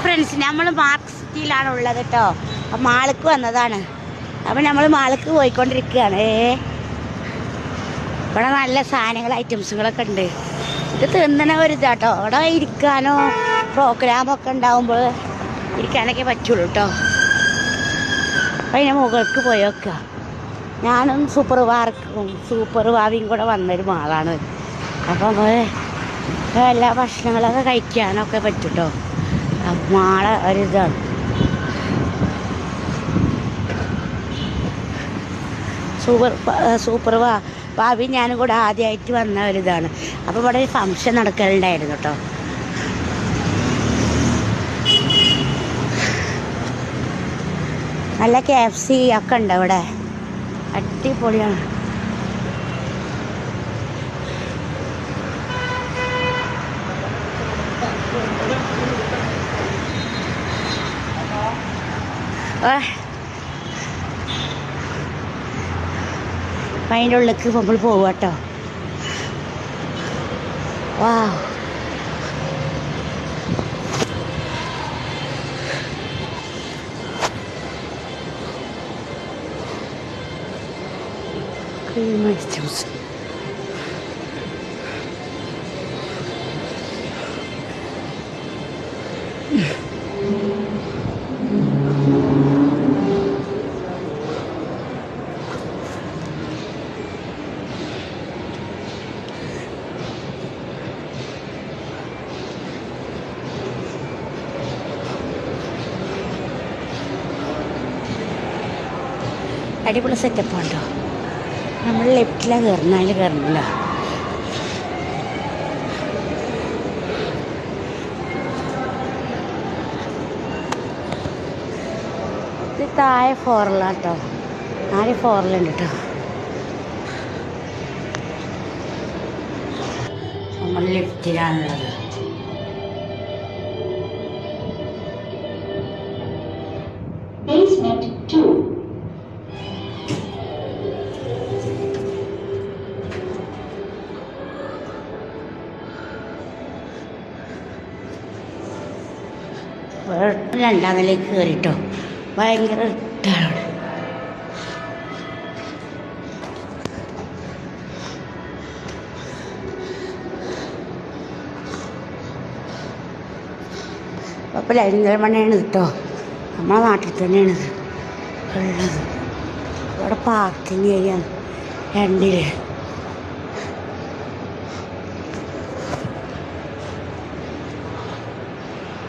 Friends, നമ്മൾ mark സിറ്റിയിലാണ് ഉള്ളത് കേട്ടോ. അപ്പം മാൾക്ക് വന്നതാണ്. അപ്പം നമ്മൾ മാൾക്ക് പോയിക്കൊണ്ടിരിക്കുകയാണ്. ഇവിടെ നല്ല സാധനങ്ങൾ ഐറ്റംസുകളൊക്കെ ഉണ്ട്. ഇത് തിന്നണ ഒരു ഇതാട്ടോ. ഇവിടെ ഇരിക്കാനോ പ്രോഗ്രാമൊക്കെ ഉണ്ടാകുമ്പോൾ ഇരിക്കാനൊക്കെ പറ്റുള്ളൂ കേട്ടോ. അപ്പം അതിന് മുകൾക്ക് പോയി വെക്കുക. ഞാനും സൂപ്പർ വാവിയും കൂടെ വന്നൊരു മാളാണ്. അപ്പം നമ്മൾ എല്ലാ ഭക്ഷണങ്ങളൊക്കെ കഴിക്കാനൊക്കെ പറ്റും കേട്ടോ. മാള ഒരിതാണ്. സൂപ്പർ ഭാവി ഞാനും കൂടെ ആദ്യമായിട്ട് വന്ന ഒരിതാണ്. അപ്പോൾ ഇവിടെ ഒരു ഫംഗ്ഷൻ നടക്കലുണ്ടായിരുന്നു കേട്ടോ. നല്ല KFC ഒക്കെ ഉണ്ട് ഇവിടെ. അടിപൊളിയാണ്. അതിൻ്റെ ഉള്ളിലേക്ക് നമ്മൾ പോവുക കേട്ടോ. വാ, ക്രീം ഐറ്റംസ്. അടിപൊളി സെറ്റപ്പ് ഉണ്ടോ. നമ്മൾ ലെഫ്റ്റിലാണ് കയറുന്ന, അതിൽ കയറുന്നില്ല. ഇത് താഴെ ഫോറിലാണ് കേട്ടോ. 4 ഫോറിലുണ്ട് കേട്ടോ. നമ്മൾ ലെഫ്റ്റിലാണുള്ളത്. ബേസ്മെന്റ് 2. രണ്ടാം നിലയ്ക്ക് കയറിട്ടോ. ഭയങ്കര ഇട്ടാണ്. അപ്പോൾ 9 മണിയാണ് കേട്ടോ. നമ്മളെ നാട്ടിൽ തന്നെയാണിത് ഉള്ളത്. ഇവിടെ പാർക്കിംഗ് ഏരിയ 2